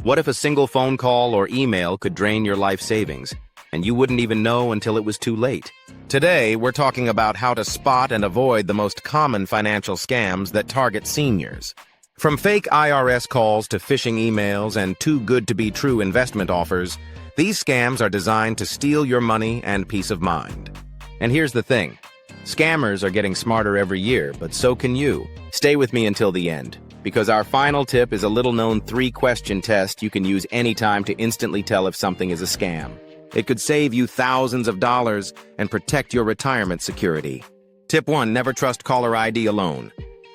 What if a single phone call or email could drain your life savings, and you wouldn't even know until it was too late? Today, we're talking about how to spot and avoid the most common financial scams that target seniors. From fake IRS calls to phishing emails and too-good-to-be-true investment offers, these scams are designed to steal your money and peace of mind. And here's the thing. Scammers are getting smarter every year, but so can you. Stay with me until the end, because our final tip is a little-known 3-question test you can use anytime to instantly tell if something is a scam. It could save you thousands of dollars and protect your retirement security. Tip 1. Never trust caller ID alone.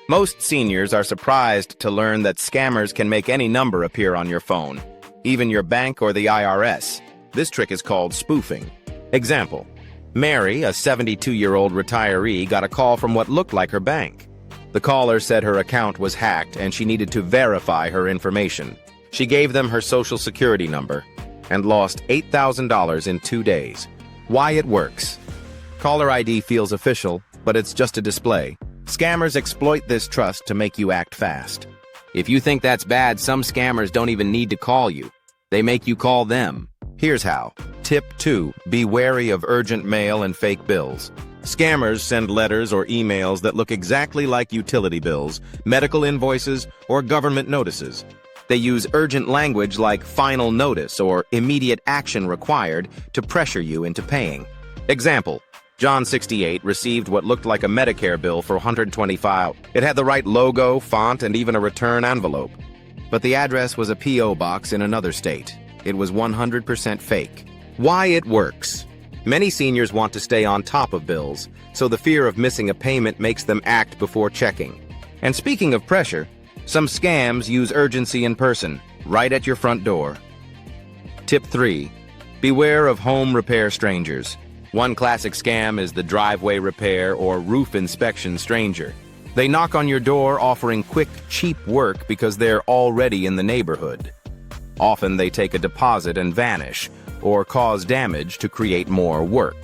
Most seniors are surprised to learn that scammers can make any number appear on your phone, even your bank or the IRS. This trick is called spoofing. Example. Mary, a 72-year-old retiree, got a call from what looked like her bank. The caller said her account was hacked and she needed to verify her information. She gave them her social security number and lost $8,000 in 2 days. Why it works. Caller ID feels official, but it's just a display. Scammers exploit this trust to make you act fast. If you think that's bad, some scammers don't even need to call you. They make you call them. Here's how. Tip 2. Be wary of urgent mail and fake bills. Scammers send letters or emails that look exactly like utility bills, medical invoices, or government notices. They use urgent language like final notice or immediate action required to pressure you into paying. Example. John 68 received what looked like a Medicare bill for $125. It had the right logo, font, and even a return envelope. But the address was a P.O. box in another state. It was 100% fake. Why it works. Many seniors want to stay on top of bills, so the fear of missing a payment makes them act before checking. And speaking of pressure, some scams use urgency in person, right at your front door. Tip 3. Beware of home repair strangers. One classic scam is the driveway repair or roof inspection stranger. They knock on your door offering quick, cheap work because they're already in the neighborhood. Often they take a deposit and vanish, or cause damage to create more work.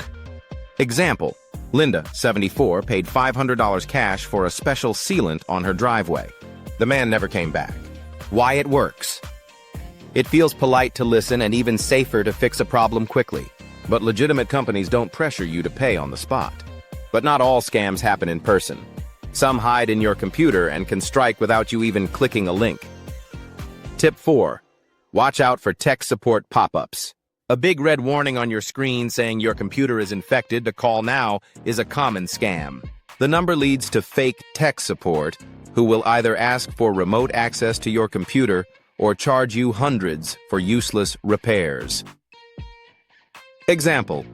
Example. Linda, 74, paid $500 cash for a special sealant on her driveway. The man never came back. Why it works. It feels polite to listen and even safer to fix a problem quickly. But legitimate companies don't pressure you to pay on the spot. But not all scams happen in person. Some hide in your computer and can strike without you even clicking a link. Tip 4. Watch out for tech support pop-ups. A big red warning on your screen saying your computer is infected, to call now, is a common scam. The number leads to fake tech support, who will either ask for remote access to your computer or charge you hundreds for useless repairs. Example.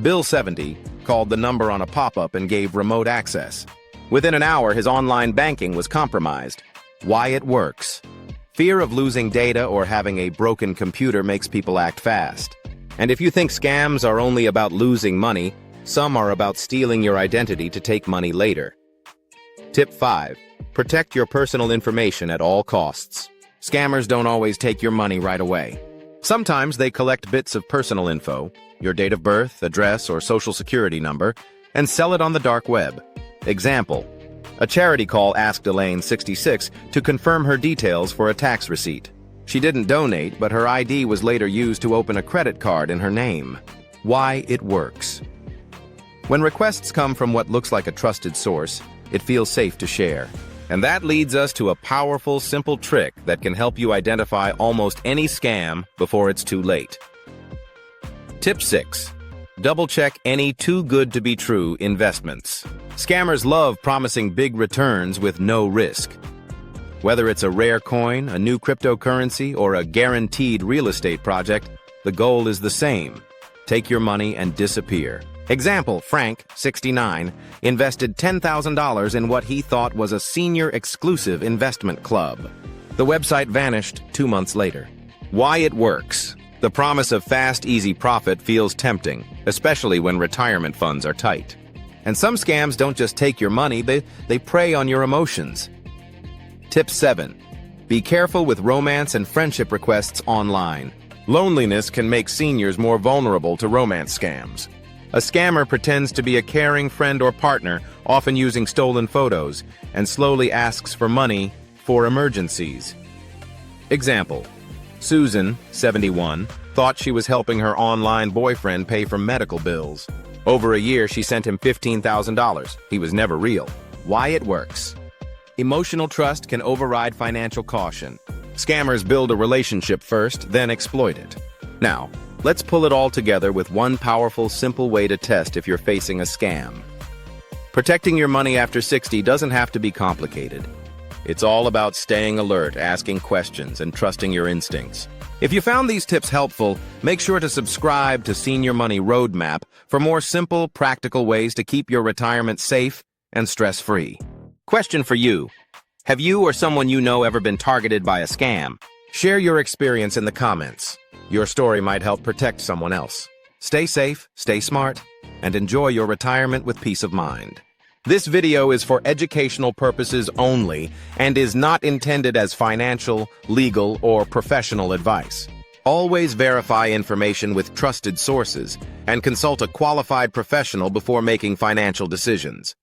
Bill 70 called the number on a pop-up and gave remote access. Within an hour, his online banking was compromised. Why it works. Fear of losing data or having a broken computer makes people act fast. And if you think scams are only about losing money, some are about stealing your identity to take money later. Tip 5. Protect your personal information at all costs. Scammers don't always take your money right away. Sometimes they collect bits of personal info, your date of birth, address, or social security number, and sell it on the dark web. Example. A charity call asked Elaine, 66, to confirm her details for a tax receipt. She didn't donate, but her ID was later used to open a credit card in her name. Why it works. When requests come from what looks like a trusted source, it feels safe to share. And that leads us to a powerful, simple trick that can help you identify almost any scam before it's too late. Tip 6. Double-check any too-good-to-be-true investments. Scammers love promising big returns with no risk. Whether it's a rare coin, a new cryptocurrency, or a guaranteed real estate project, the goal is the same. Take your money and disappear. Example, Frank, 69, invested $10,000 in what he thought was a senior exclusive investment club. The website vanished 2 months later. Why it works. The promise of fast, easy profit feels tempting, especially when retirement funds are tight. And some scams don't just take your money, they prey on your emotions. Tip 7. Be careful with romance and friendship requests online. Loneliness can make seniors more vulnerable to romance scams. A scammer pretends to be a caring friend or partner, often using stolen photos, and slowly asks for money for emergencies. Example. Susan, 71, thought she was helping her online boyfriend pay for medical bills. Over a year, she sent him $15,000. He was never real. Why it works. Emotional trust can override financial caution. Scammers build a relationship first, then exploit it. Now, let's pull it all together with one powerful, simple way to test if you're facing a scam. Protecting your money after 60 doesn't have to be complicated. It's all about staying alert, asking questions, and trusting your instincts. If you found these tips helpful, make sure to subscribe to Senior Money Roadmap for more simple, practical ways to keep your retirement safe and stress-free. Question for you. Have you or someone you know ever been targeted by a scam? Share your experience in the comments. Your story might help protect someone else. Stay safe, stay smart, and enjoy your retirement with peace of mind. This video is for educational purposes only and is not intended as financial, legal, or professional advice. Always verify information with trusted sources and consult a qualified professional before making financial decisions.